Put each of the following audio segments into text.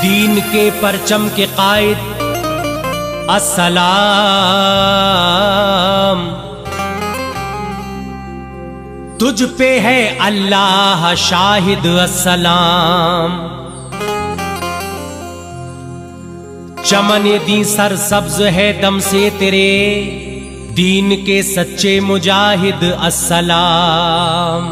दीन के परचम के कायद अस्सलाम, तुझ पे है अल्लाह शाहिद अस्सलाम। चमन दी सर सब्ज है दम से तेरे, दीन के सच्चे मुजाहिद अस्सलाम।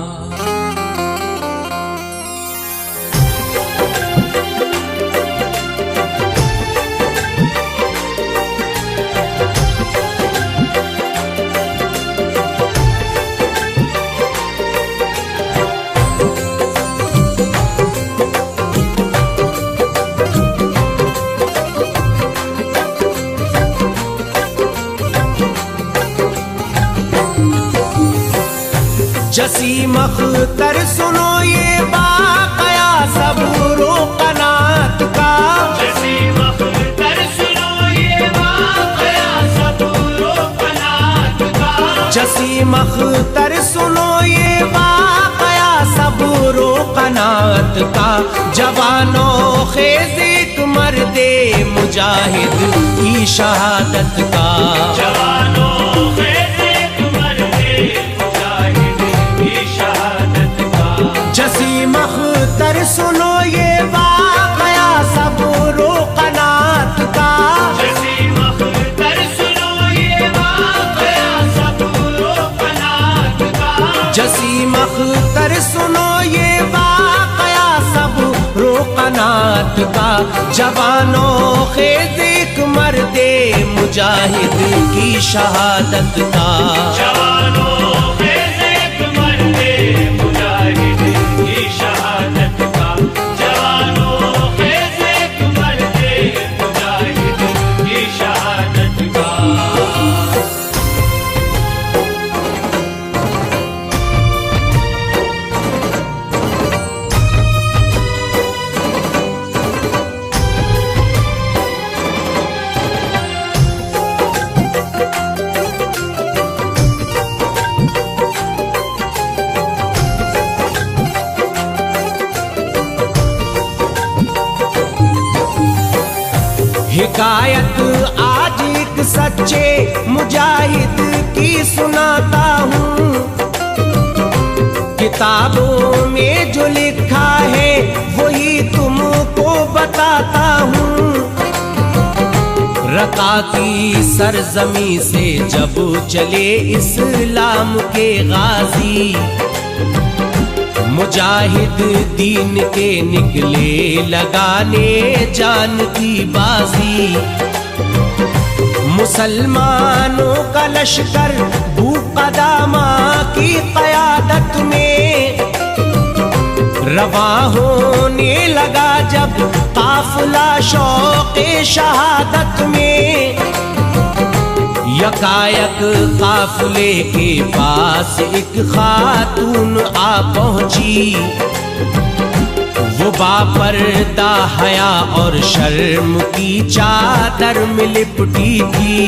जसीम अख्तर सुनो ये वाक़या सबरो कनात का, जसीम अख्तर सुनो ये वाक़या सबरो कनात का, जसीम अख्तर सुनो ये वाक़या सबरो कनात का। जवानों खेज़ एक मर्दे मुजाहिद की शहादत का, जवानों खेज़ एक मर्दे मुजाहिद की शहादत का। जसीम अख्तर सुनो ये वाक़या सबरो कनात का, जसीम अख्तर सुनो ये वाक़या सबरो कनात का, जसीम अख्तर सुनो ये वाक़या सबरो कनात का। जवानों खेज़ एक मर्दे मुजाहिद की शहादत का, जवानों खेज़ एक मर्दे मुजाहिद की शहादत का, जवानों खेज़ एक मर्दे मुजाहिद की शहादत का। हिकायत आज एक सच्चे मुजाहिद की सुनाता हूँ। किताबों में जो लिखा है वही तुमको बताता हूँ। रका की सरजमी से जब चले इस्लाम के गाजी, मुजाहिद दीन के निकले लगाने जान की बाजी। मुसलमानों का लश्कर बूक़दामा की क़यादत में रवा होने लगा जब काफ़िला शौक़े शहादत में। यकायक काफ़िले के पास एक खातून आ पहुंची, वो बापर्दा हया और शर्म की चादर में लिपटी थी।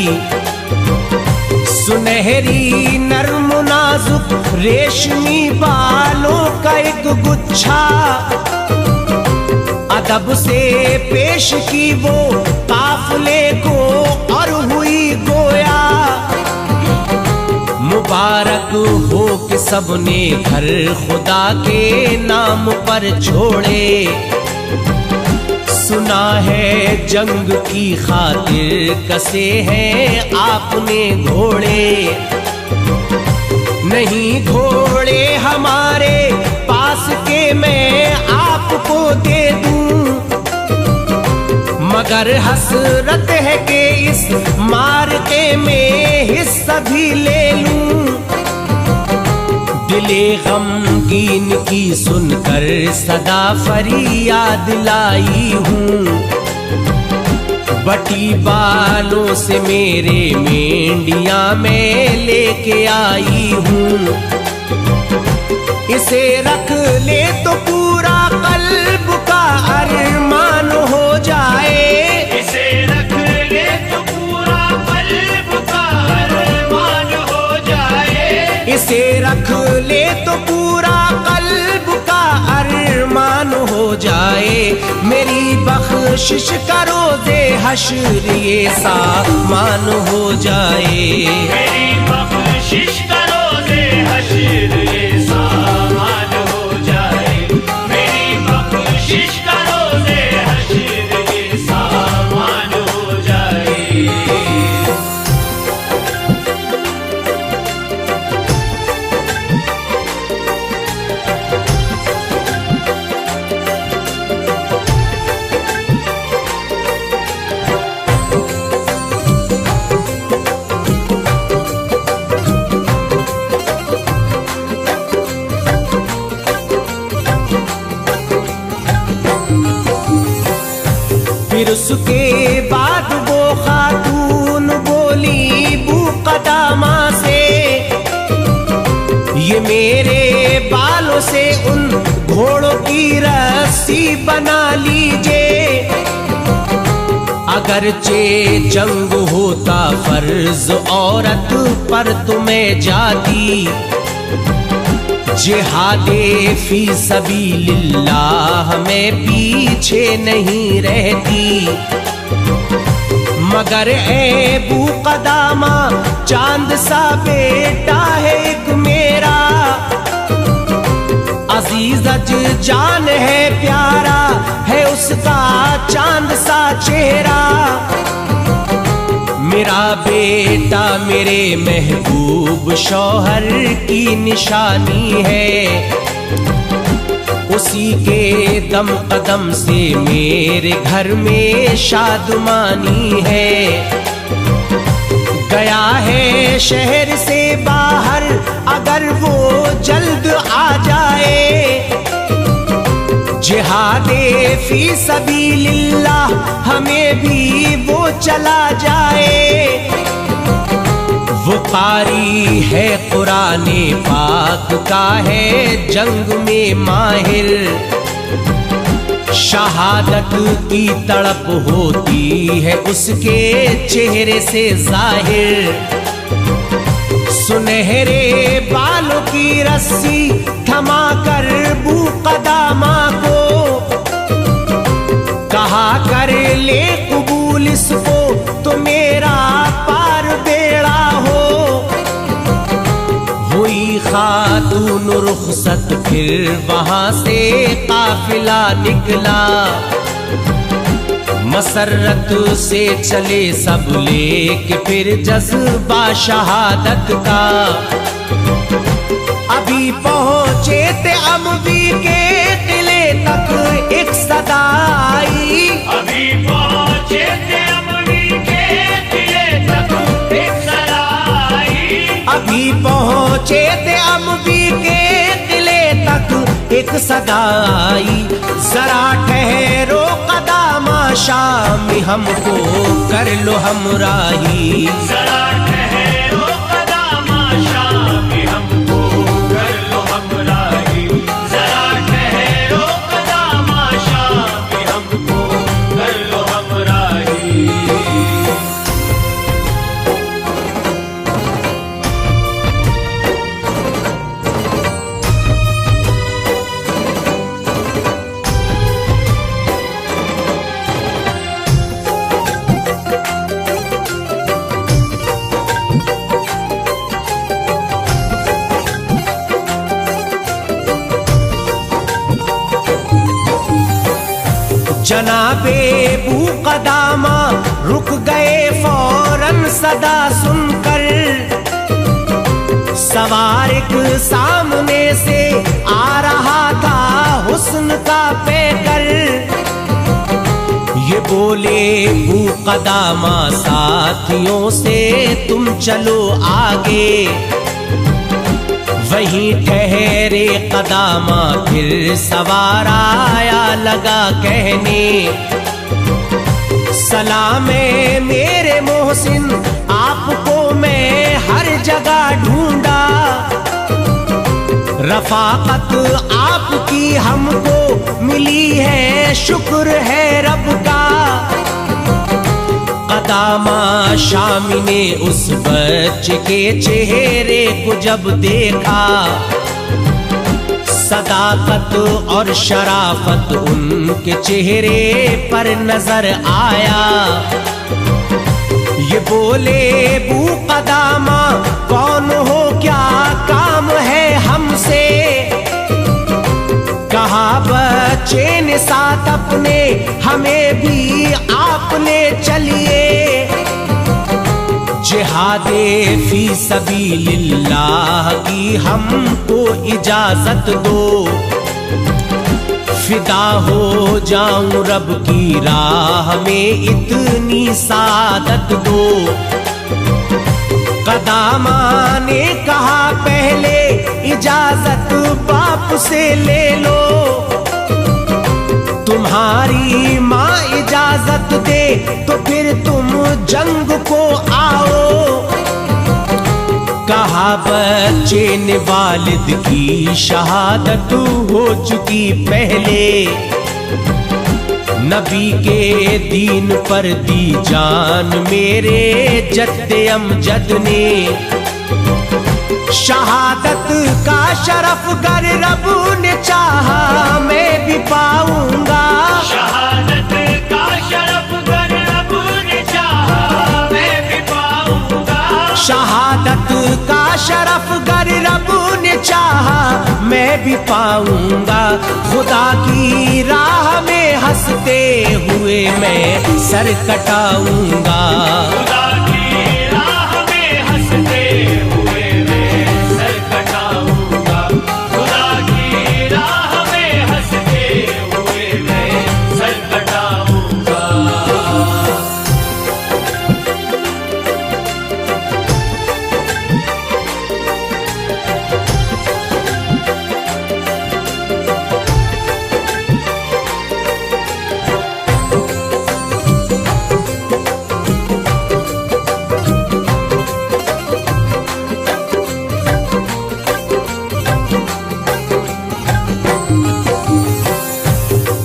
सुनहरी नर्म नाजुक रेशमी बालों का एक गुच्छा अदब से पेश की वो काफ़िले को और हुई गोया। मुबारक हो कि सबने घर खुदा के नाम पर छोड़े। सुना है जंग की खातिर कसे हैं आपने घोड़े। नहीं घोड़े हमारे पास के मैं आपको दे दूं, मगर हसरत है कि इस मार्के में हिस्सा भी ले लूं। दिले गमगीन की सुनकर सदा फरियाद लाई हूँ। बटी बालों से मेरे मेंढिया में लेके आई हूँ। इसे रख ले तो पूरा कल्ब का अरमान हो जाए। इसे रख ले तो पूरा कल्ब का अरमान रख ले तो पूरा कल्ब का अरमान हो जाए। मेरी बख्शिश करो दे हश्र ये सामान हो जाए। मेरी बख्शिश करो दे हश्र ये सामान हो जाए। मेरी बख्शिश करो दे हश्र ये सामान हो जाए। फिर उसके बाद वो खातून बोली बूक़दामा से, ये मेरे बालों से उन घोड़ों की रस्सी बना लीजिए। अगरचे जंग होता फर्ज औरत पर तुम्हें जाती, जिहादे फी सबीलिल्लाह में पीछे नहीं रहती। मगर ए बूक़दामा चांद सा बेटा है एक मेरा, अजीज जान है प्यारा है उसका चांद सा चेहरा। मेरा बेटा मेरे महबूब शौहर की निशानी है, उसी के दम कदम से मेरे घर में शादमानी है। गया है शहर से बाहर अगर वो जल्द आ जाए, जिहादे फी सबीलिल्लाह हमें भी वो चला जाए। वो कारी है कुराने पाक का है जंग में माहिर, शहादत की तड़प होती है उसके चेहरे से जाहिर। सुनहरे बालों की रस्सी थमा कर बूक़दामा को कहा कर ले कबूल इसको तो मेरा पार बेड़ा हो। हुई खातून रुखसत फिर वहां से काफिला निकला, मसरत से चले सब लेके फिर जज्बा शहादत का। अभी पहुंचे थे अमवी के किले तक एक सदा आई, अभी पहुंचे थे अमवी के किले तक एक सदा आई। अभी पहुंचे थे अमवी के किले तक एक सदा आई। जरा ठहरो कदामा शाम हमको कर लो हमराही, जरा ठहरो कदामा शाम हमको कर लो हमराही। जरा ठहरो कदामा शाम हमको कर लो हमराही। जनाबे बूक़दामा रुक गए फौरन सदा सुनकर, सवार एक सामने से आ रहा था हुस्न का पैकर। ये बोले बूक़दामा साथियों से तुम चलो आगे, वहीं ठहरे कदामा फिर सवार आया लगा कहने, सलाम मेरे मोहसिन आपको मैं हर जगह ढूंढा, रफाकत आपकी हमको मिली है शुक्र है रब का। कदामा शामी ने उस बच्चे के चेहरे को जब देखा, सदाकत और शराफत उनके चेहरे पर नजर आया। ये बोले बू कदामा कौन हो, क्या काम है हमसे? कहा बच्चे ने साथ अपने हमें भी आप ले चलिए, जिहादे फी सबीलिल्लाह की हमको इजाजत दो, फिदा हो जाऊं रब की राह में इतनी सादत दो। कदामा ने कहा पहले इजाजत बाप से ले लो, तुम्हारी माँ इजाजत दे तो फिर तुम जंग को आओ। कहा बच्चे ने वालिद की शहादत हो चुकी पहले, नबी के दीन पर दी जान मेरे जद्दे अमजद ने। शहादत का शरफ कर रब ने चाहा मैं भी पाऊंगा, शहादत का शरफ कर रब ने चाहा मैं भी पाऊंगा, शहादत का शरफ कर रब ने चाहा मैं भी पाऊंगा। खुदा की राह में हंसते हुए मैं सर कटाऊंगा, खुदा की राह में हंसते हुए मैं सर कटाऊंगा, खुदा की राह में हंसते हुए मैं सर कटाऊंगा।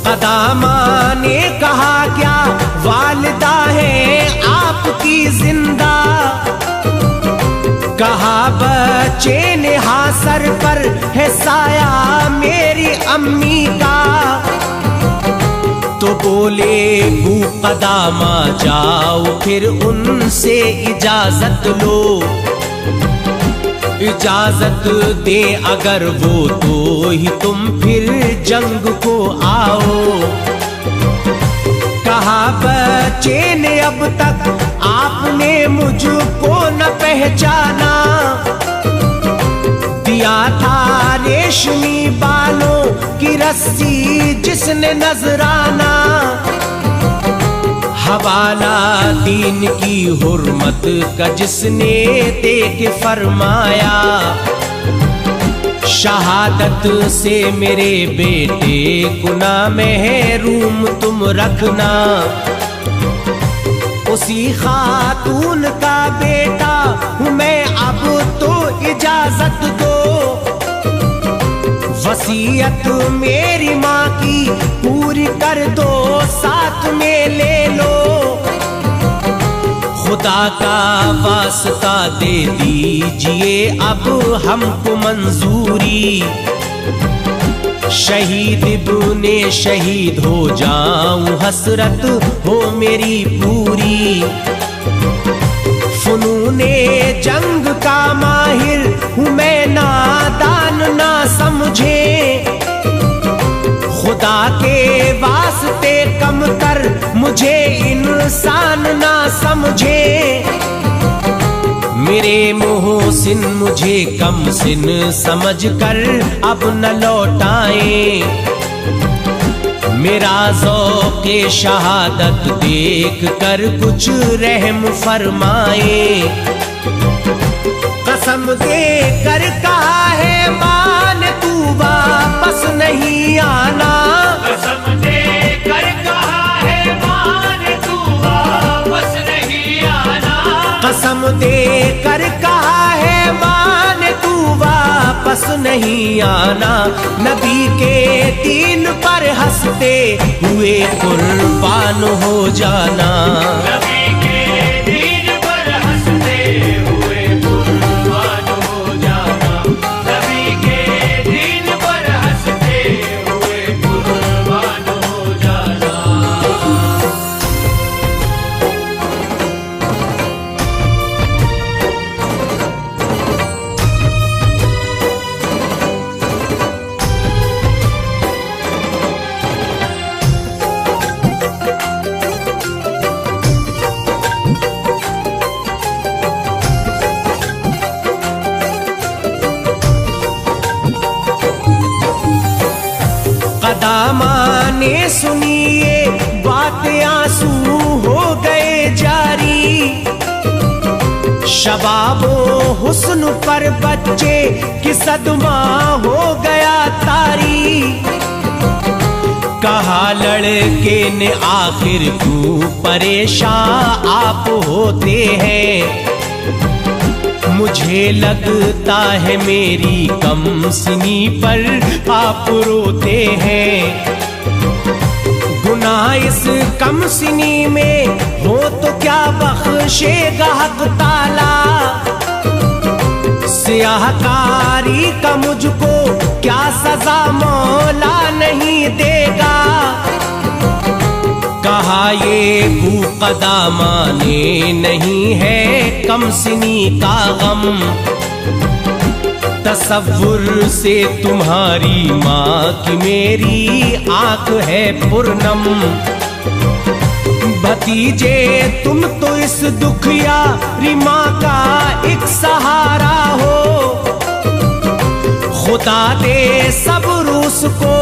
कदामा ने कहा क्या वालिदा है आपकी जिंदा? कहा बच्चे ने हाँ सर पर है साया मेरी अम्मी का। तो बोले बू कदामा जाओ फिर उनसे इजाजत लो, इजाजत दे अगर वो तो ही तुम फिर जंग को आओ। कहा बच्चे ने अब तक आपने मुझको न पहचाना, दिया था रेशमी बालों की रस्सी जिसने नजराना, हवाला दीन की हुर्मत का जिसने दे के फरमाया। शहादत से मेरे बेटे को ना महरूम तुम रखना, उसी खातून का बेटा हूँ मैं अब तो इजाजत दो। वसीयत मेरी माँ की पूरी कर दो साथ में ले लो, खुदा का वास्ता दे दीजिए अब हमको मंजूरी। शहीद इब्ने शहीद हो जाऊं हसरत हो मेरी पूरी। फनूने जंग का माहिर हूँ मैं नादान ना समझे, खुदा के वास्ते कम कर मुझे इंसान ना समझे। मेरे मोहसिन मुझे कम सिन समझ कर अब न लौटाए, मेरा ज़ौक़े शहादत देख कर कुछ रहम फरमाए। कसम दे कर कहा है मान तू वापस नहीं आना, कसम दे कर कहा है मान तू वापस नहीं आना, कसम दे कर कहा है मान तू वापस नहीं आना। नबी के दीन पर हंसते हुए कुर्बान हो जाना, नबी के शबाबो हुस्न पर बच्चे की सदमा हो गया तारी। कहा लड़के ने आखिर क्यों परेशान आप होते हैं। मुझे लगता है मेरी कमसिनी पर आप रोते हैं। गुनाह इस कमसिनी में हो तो क्या बख्शेगा हक ताला। सियाहकारी का मुझको क्या सजा मौला नहीं देगा। कहा ये भूकदा माने नहीं है कमसिनी का गम। तसव्वुर से तुम्हारी माँ की मेरी आंख है पूर्णम। भतीजे तुम तो इस दुखियारी माँ का एक सहारा हो। खुदा दे सब्र उसको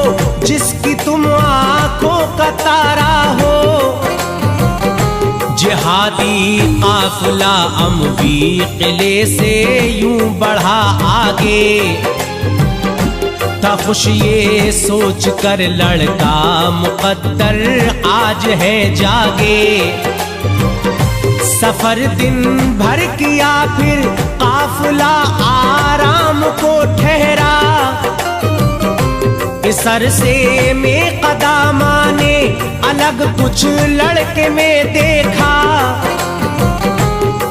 जिसकी तुम आंखों का तारा हो। जिहादी काफिला अमवी किले से यूं बढ़ा आगे। था खुश ये सोच कर लड़का मुकद्दर आज है जागे। सफर दिन भर किया फिर काफिला आराम को ठहरा। इस अरसे में कदामा ने अलग कुछ लड़के में देखा।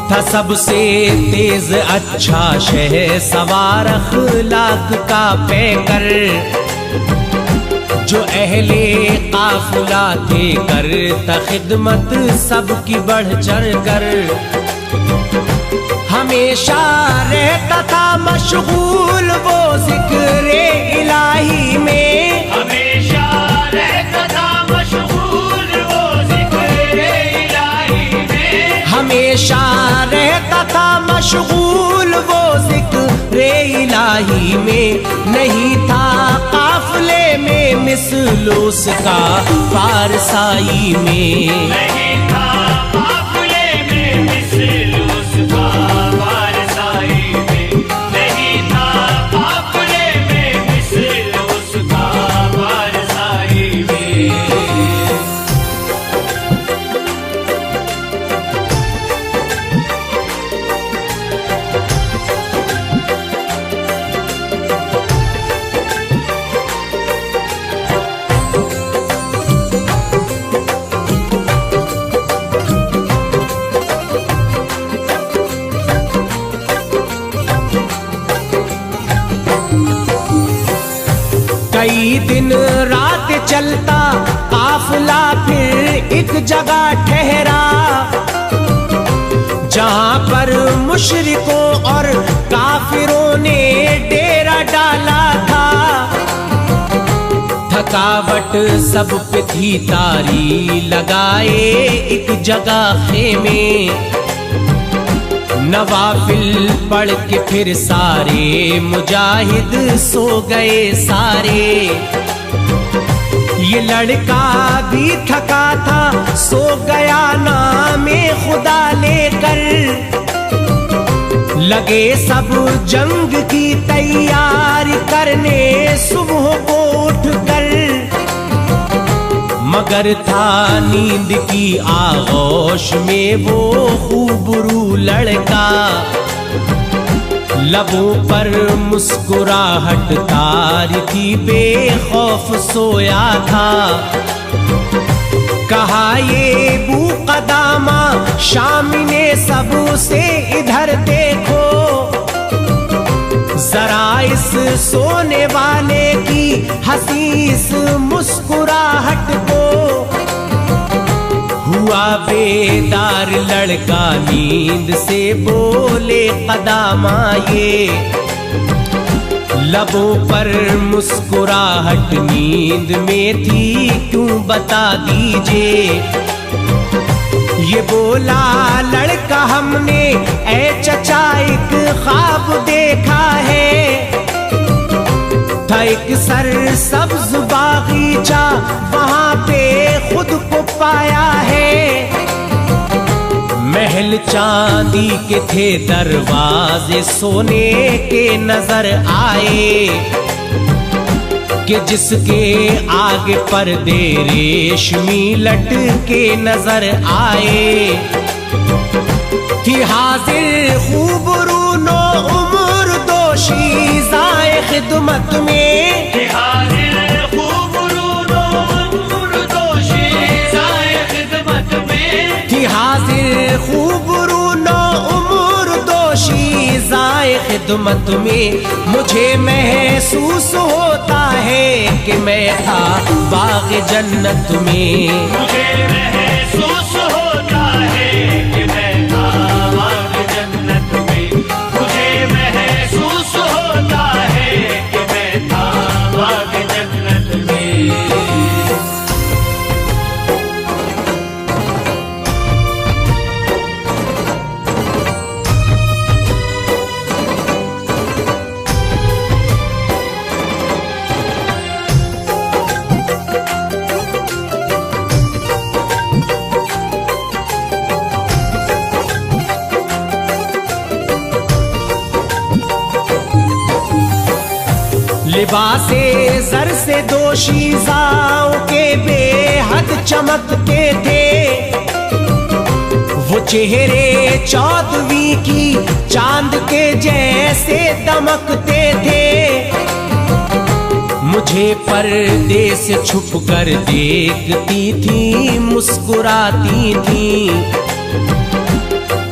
था सबसे तेज अच्छा शह सवार अखलाक का पैकर। जो अहले काफिला थे करता खिदमत सबकी बढ़ चढ़ कर। हमेशा रहता था मशगूल वो जिक्रे इलाही में। हमेशा रहता था मशगूल वो जिक्रे इलाही में। हमेशा रहता था मशगूल वो जिक्रे इलाही में। नहीं था काफिले में मिसल उसका पारसाई में। नहीं था काफिले में मिसल उसका पारसाई में। नहीं था काफिले में मिसल उसका पारसाई में। कई दिन रात चलता काफिला फिर एक जगह ठहरा। जहां पर मुशरिकों और काफिरों ने डेरा डाला था। थकावट सब पे थी तारी लगाए एक जगह खेमे। नवाफिल पढ़ के फिर सारे मुजाहिद सो गए सारे। ये लड़का भी थका था सो गया नामे खुदा लेकर। लगे सब जंग की तैयारी करने सुबह को उठकर। मगर था नींद की आगोश में वो खूबरू लड़का। लबों पर मुस्कुराहट तारी थी बेखौफ सोया था। कहा ये बूकदामा शामी ने सबसे इधर देखो। जरा इस सोने वाले की हसीस मुस्कुराहट को। हुआ बेदार लड़का नींद से बोले कदामा ये। लबों पर मुस्कुराहट नींद में थी क्यों बता दीजिए। ये बोला लड़का हमने ऐ चचा एक ख्वाब देखा है। था एक सर सब्ज बागीचा वहां पे खुद को पाया है। महल चांदी के थे, दरवाजे सोने के नजर आए, कि जिसके आगे पर्दे रेशमी लटके नजर आए। थी हाजिर खूबरू नो उम्र दोषी जाए खिदमत में, कि हाजिर खूबरू नो उम्र दोषी जाए खिदमत में, थी हाजिर खूबरू नो उम्र दोषी जाए खिदमत में। मुझे महसूस होता है कि मैं था बाग जन्नत में, मुझे महसूस होता है कि मैं था बाग जन्नत में, मुझे महसूस होता है कि मैं था बाग जन्नत में। लिबासे जर से दोशीज़ाओं के बेहद चमकते थे, वो चेहरे चौदहवीं की चांद के जैसे दमकते थे। मुझे पर्दे से छुप कर देखती थी, मुस्कुराती थी,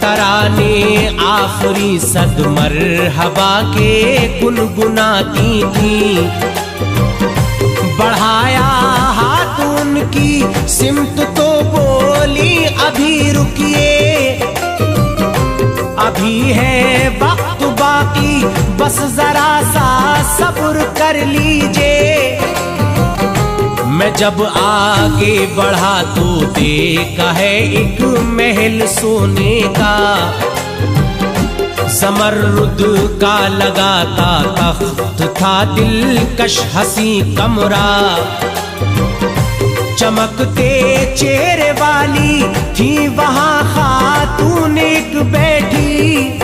तराने आखरी सद मरहबा के गुनगुनाती थी। बढ़ाया हाथ उनकी सिमत तो बोली अभी रुकिए, अभी है वक्त बाकी, बस जरा सा सब्र कर लीजिए। मैं जब आगे बढ़ा तो देखा है एक महल सोने का, ज़मर्रुद का लगाता तख्त था, दिलकश हंसी कमरा, चमकते चेहरे वाली थी वहां खातून एक बैठी।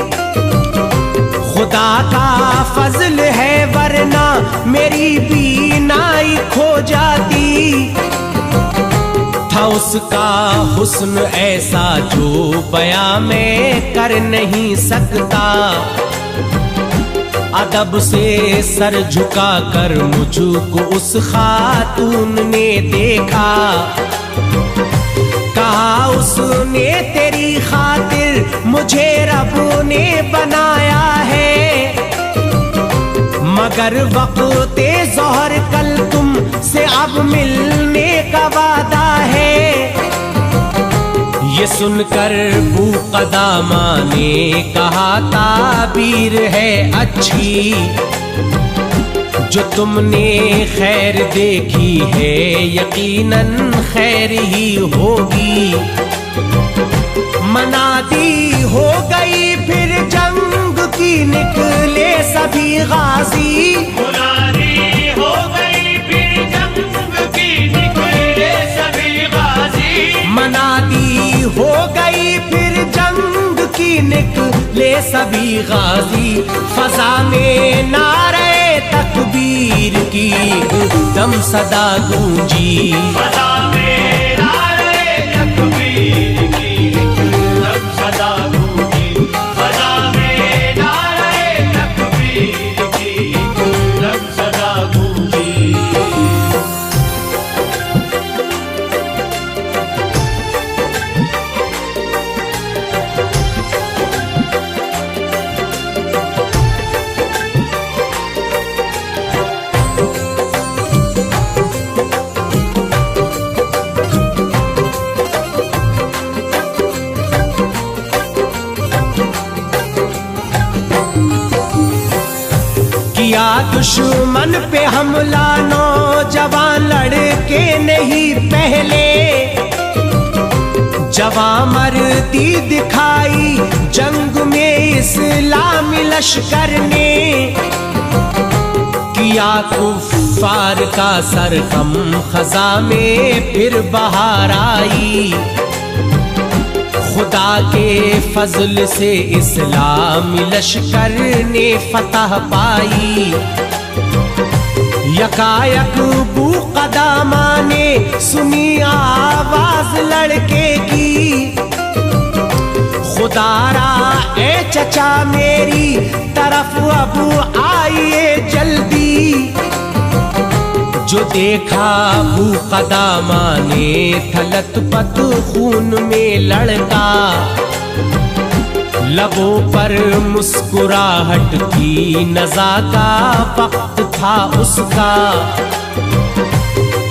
खुदा का फजल है वरना मेरी बीनाई खो जाती। था उसका हुस्न ऐसा जो बयां मैं कर नहीं सकता। अदब से सर झुका कर मुझको उस खातून ने देखा, कहा उसने तेरी खातिर मुझे रब ने बनाया है, मगर वक़्ते ज़ोहर कल तुम से अब मिलने का वादा है। ये सुनकर बूक़दामा ने कहा ताबीर है अच्छी, जो तुमने खैर देखी है यकीनन खैर ही होगी। मनादी हो गई फिर जंग की, निकले सभी गाजी। मुनादी हो गई फिर जंग की, निकले सभी गाजी। मनादी हो गई फिर जंग की, निकले सभी गाजी। फजा में नारे तकबीर की दम सदा गूंजी। फजा में नारे तकबीर की दम सदा गूंजी। फजा में नारे तकबीर की दम सदा गूंजी। किया दुश्मन पे हमला नौजवान लड़के नहीं पहले, जवां मर्दी दिखाई जंग में इस्लामी लश्कर ने। किया कुफ्फार का सरगम खजा में फिर बहार आई, खुदा के फजल से इस्लामी लश्कर ने फतह पाई। यकायक बू कदामा ने सुनी आवाज लड़के की, खुदारा ए चचा मेरी तरफ अब आइए जल्दी। जो देखा बू कदामा ने थलत पत खून में लड़का, लबों पर मुस्कुराहट की नज़ा का वक्त था उसका।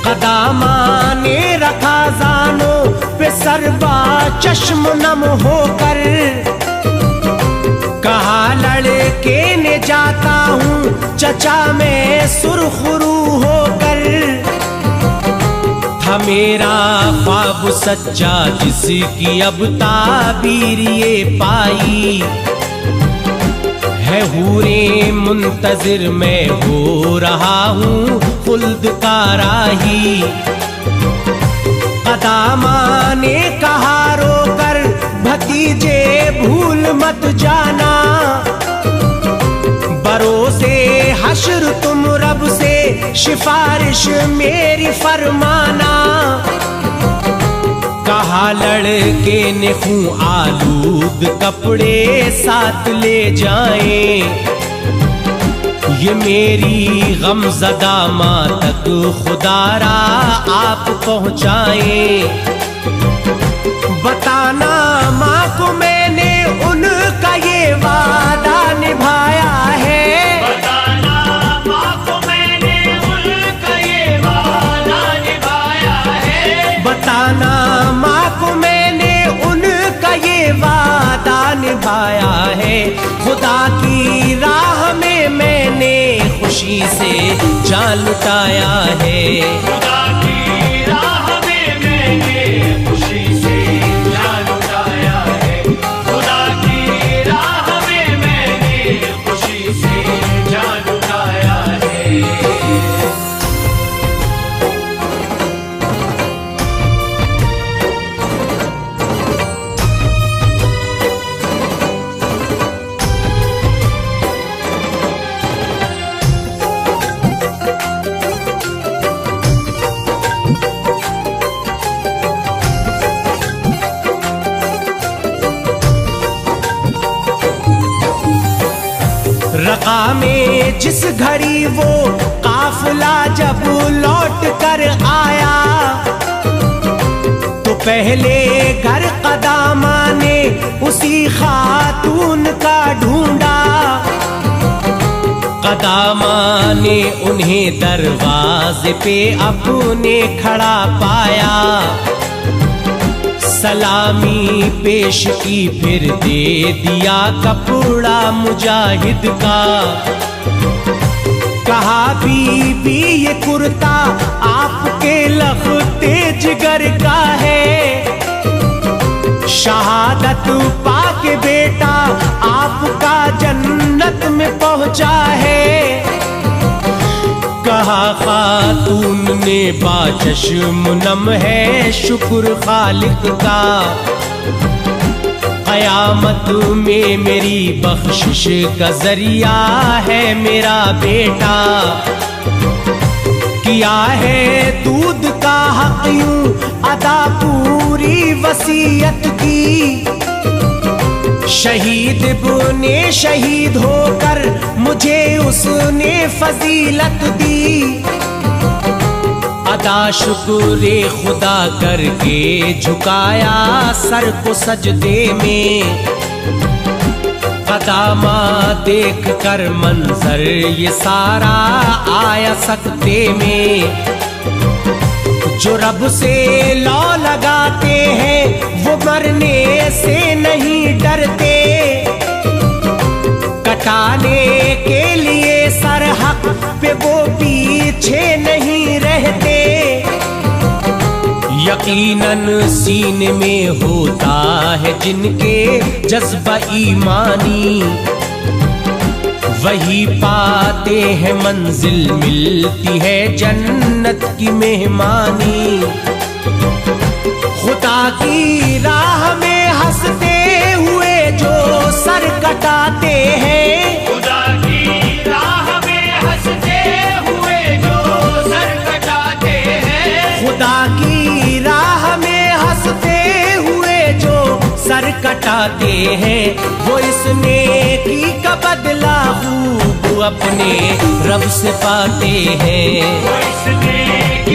कदामा ने रखा जानों पे सरबा चश्म नम होकर, कहा लड़के ने जाता हूँ चचा मैं सुरखरू होकर। था मेरा ख्वाब सच्चा जिसकी अब ताबीर ये पाई, है हूरे मुंतजिर मैं हो रहा हूँ खुल्द का राही। कदामा ने कहा रोकर भतीजे भूल मत जाना, बरोसे हश्र तुम रब से सिफारिश मेरी फरमाना। कहा लड़के ने खून आलूद कपड़े साथ ले जाएं, ये मेरी गमज़दा माँ तक खुदारा आप पहुँचाएं। बताना माँ को मैंने उनका ये वादा निभाया है, बताना माँ को मैंने उनका ये वादा निभाया है, बताना माँ को मैंने उनका ये वादा निभाया है। खुदा की राह में मैंने खुशी से जान लुटाया है, खुदा की राह में मैंने खुशी से जान लुटाया है, खुदा की राह में मैंने खुशी से जान लुटाया है। रक़ा में जिस घड़ी वो काफिला जब लौट कर आया, तो पहले घर कदामा ने उसी खातून का ढूंढा। कदामा ने उन्हें दरवाजे पे अपने खड़ा पाया, सलामी पेश की फिर दे दिया कपड़ा मुजाहिद का। कहा बीबी ये कुर्ता आपके लखते जिगर का है, शहादत पाके बेटा आपका जन्नत में पहुंचा है। कहा खातून ने बाचश्म नम है शुक्र खालिक का, कयामत में मेरी बख्शिश का जरिया है मेरा बेटा। किया है दूध का हक यूं अदा पूरी वसीयत की, शहीद बुने शहीद होकर मुझे उसने फजीलत दी। अदा शुक्र खुदा करके झुकाया सर को सजदे में, कदामा देख कर मंजर ये सारा आया सकते में। जो रब से लौ लगाते हैं वो मरने से नहीं डरते, कटाने के लिए सर हक पे वो पीछे नहीं रहते। यकीनन सीने में होता है जिनके जज्बा ईमानी, वही पाते हैं मंजिल मिलती है जन्नत की मेहमानी। खुदा की राह में हंस सर कटाते हैं, खुदा की राह में हंसते हुए जो सर कटाते हैं, खुदा की राह में हंसते हुए जो सर कटाते हैं, वो इस नेकी का बदला खूब अपने रब से पाते हैं। वो इसने